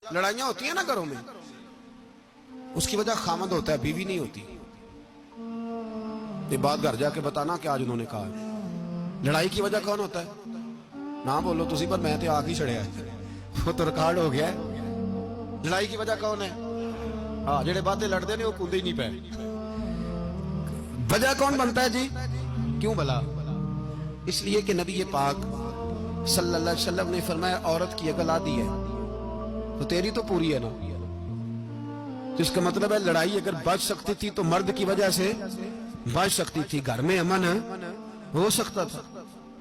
لڑائیاں ہوتی ہیں نا گھروں میں، اس کی وجہ خامد ہوتا ہے، بیوی نہیں ہوتی۔ یہ بات گھر جا کے بتانا کہ آج انہوں نے کہا لڑائی کی وجہ کون ہوتا ہے؟ نہ بولو تسی، پر میں تے آگ ہی چڑھیا ہے، وہ تو ریکارڈ ہو گیا ہے۔ لڑائی کی وجہ کون ہے؟ ہاں، جڑے باتیں لڑتے ہیں وہ کندے ہی نہیں پے۔ وجہ کون بنتا ہے جی؟ کیوں بلا؟ اس لیے کہ نبی پاک صلی اللہ علیہ وسلم نے فرمایا عورت کی اگر آدھی ہے تو تیری تو پوری ہے نا۔ جس کا مطلب ہے لڑائی اگر بچ سکتی تھی تو مرد کی وجہ سے بچ سکتی تھی، گھر میں امن ہو سکتا تھا۔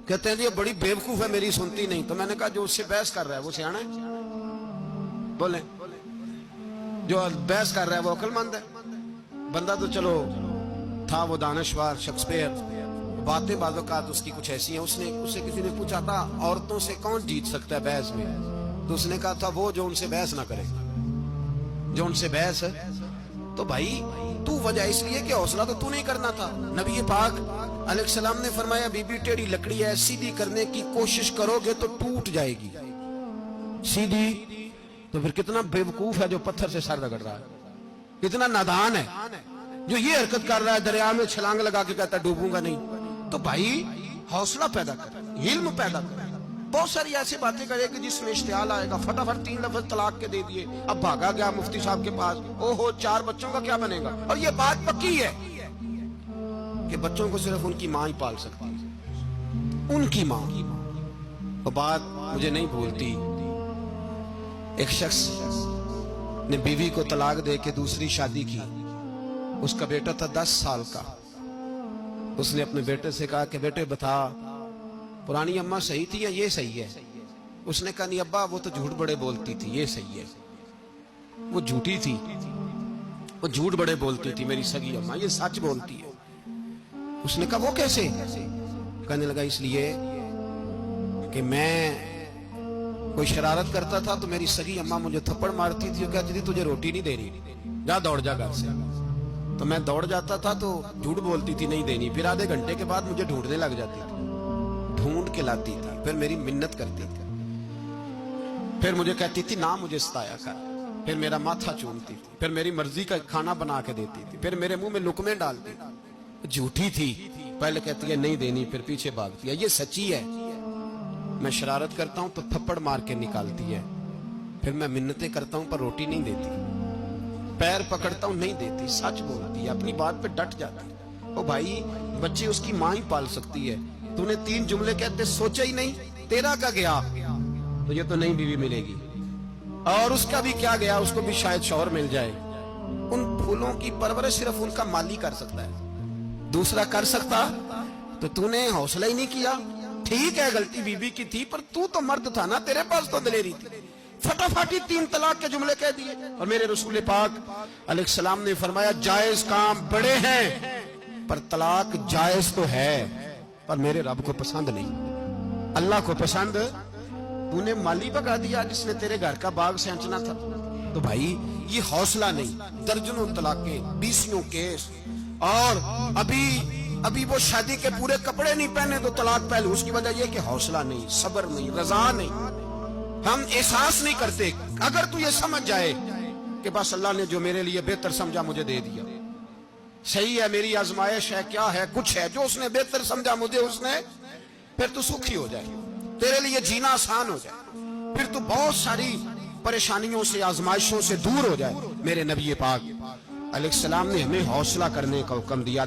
کہتے ہیں جی یہ بڑی بیوقوف ہے، میری سنتی نہیں۔ تو میں نے کہا جو اس سے بحث کر رہا ہے وہ سیانا ہے؟ بولیں، جو بحث کر رہا ہے وہ عقل مند ہے؟ بندہ تو چلو تھا وہ دانشور شیکسپیئر، باتیں بعض اوقات اس کی کچھ ایسی ہیں۔ اس سے کسی نے پوچھا تھا عورتوں سے کون جیت سکتا ہے بحث میں، تو اس نے کہا تھا وہ جو ان سے بحث نہ کرے، جو ان سے بحث ہے۔ تو بھائی تو وجہ اس لیے کہ حوصلہ تو نہیں کرنا تھا۔ نبی پاک علیہ السلام نے فرمایا بی بی ٹیڑھی لکڑی ہے، سیدھی کرنے کی کوشش کرو گے تو ٹوٹ جائے گی، سیدھی تو پھر کتنا بیوقوف ہے جو پتھر سے سر رگڑ رہا ہے، کتنا نادان ہے جو یہ حرکت کر رہا ہے، دریا میں چھلانگ لگا کے کہتا ہے ڈوبوں گا نہیں۔ تو بھائی حوصلہ پیدا کر، علم پیدا کر۔ بہت ساری ایسی باتیں کرے کہ جس میں اشتعال آئے گا، فٹافٹ 3 لفظ طلاق کے دے دیے، اب بھاگا گیا مفتی صاحب کے پاس، او ہو 4 بچوں کا کیا بنے گا؟ اور یہ بات پکی ہے کہ بچوں کو صرف ان کی ماں ہی پال سکتی ہے، ان کی ماں۔ وہ بات مجھے نہیں بھولتی، ایک شخص نے بیوی کو طلاق دے کے دوسری شادی کی، اس کا بیٹا تھا 10 سال کا۔ اس نے اپنے بیٹے سے کہا کہ بیٹے بتا پرانی اماں صحیح تھی یا یہ صحیح ہے؟ اس نے کہا نہیں ابا وہ تو جھوٹ بڑے بولتی تھی، یہ صحیح ہے۔ وہ جھوٹی تھی، وہ جھوٹ بڑے بولتی تھی میری سگی اماں، یہ سچ بولتی ہے۔ اس نے کہا وہ کیسے؟ کہنے لگا اس لیے کہ میں کوئی شرارت کرتا تھا تو میری سگی اماں مجھے تھپڑ مارتی تھی، وہ کہتی تھی تجھے روٹی نہیں دے رہی، جا دوڑ جا گھر سے۔ تو میں دوڑ جاتا تھا تو جھوٹ بولتی تھی نہیں دینی، پھر آدھے گھنٹے کے بعد مجھے ڈھونڈنے لگ جاتی تھی، ڈھونڈ کے لاتی تھی، پھر میری منت کرتی تھی، پھر مجھے کہتی تھی نہ مجھے ستایا کر، پھر میرا ماتھا چومتی تھی، پھر میری مرضی کا کھانا بنا کے دیتی تھی، پھر میرے منہ میں لقمے ڈالتی تھی۔ جھوٹی تھی، پہلے کہتی ہے نہیں دینی، پھر پیچھے بھاگتی ہے۔ یہ سچی ہے، میں شرارت کرتا ہوں تو تھپڑ مار کے نکالتی ہے، پھر میں منتیں کرتا ہوں پر روٹی نہیں دیتی، پیر پکڑتا ہوں نہیں دیتی، سچ بولتی ہے، اپنی بات پہ ڈٹ جاتی ہے۔ او بھائی بچے اس کی ماں ہی پال سکتی ہے، تو نے 3 جملے کہتے سوچا ہی نہیں، تیرا کا گیا تو یہ تو نئی بیوی ملے گی، اور اس کا بھی کیا گیا، اس کو بھی شاید شوہر مل جائے۔ ان پھولوں کی پرورش صرف ان کا مالی کر سکتا ہے، دوسرا کر سکتا تو نے حوصلہ ہی نہیں کیا۔ ٹھیک ہے غلطی بیوی کی تھی، پر تو مرد تھا نا، تیرے پاس تو دلیری تھی، فٹافٹ 3 طلاق کے جملے کہہ دیے۔ اور میرے رسول پاک علیہ السلام نے فرمایا جائز کام بڑے ہیں، پر طلاق جائز تو ہے پر میرے رب کو پسند نہیں، اللہ کو پسند۔ تو نے مالی بگا دیا جس نے تیرے گھر کا باغ سینچنا تھا۔ تو بھائی یہ حوصلہ نہیں، درجنوں طلاقیں، 20 کیس، اور ابھی وہ شادی کے پورے کپڑے نہیں پہنے تو طلاق پہلو۔ اس کی وجہ یہ کہ حوصلہ نہیں، صبر نہیں، رضا نہیں، ہم احساس نہیں کرتے۔ اگر تو یہ سمجھ جائے کہ بس اللہ نے جو میرے لیے بہتر سمجھا مجھے دے دیا، صحیح ہے میری آزمائش ہے، کیا ہے کچھ ہے جو اس نے بہتر سمجھا مجھے اس نے، پھر تو سکھی ہو جائے، تیرے لیے جینا آسان ہو جائے، پھر تو بہت ساری پریشانیوں سے آزمائشوں سے دور ہو جائے۔ میرے نبی پاک علیہ السلام نے ہمیں حوصلہ کرنے کا حکم دیا۔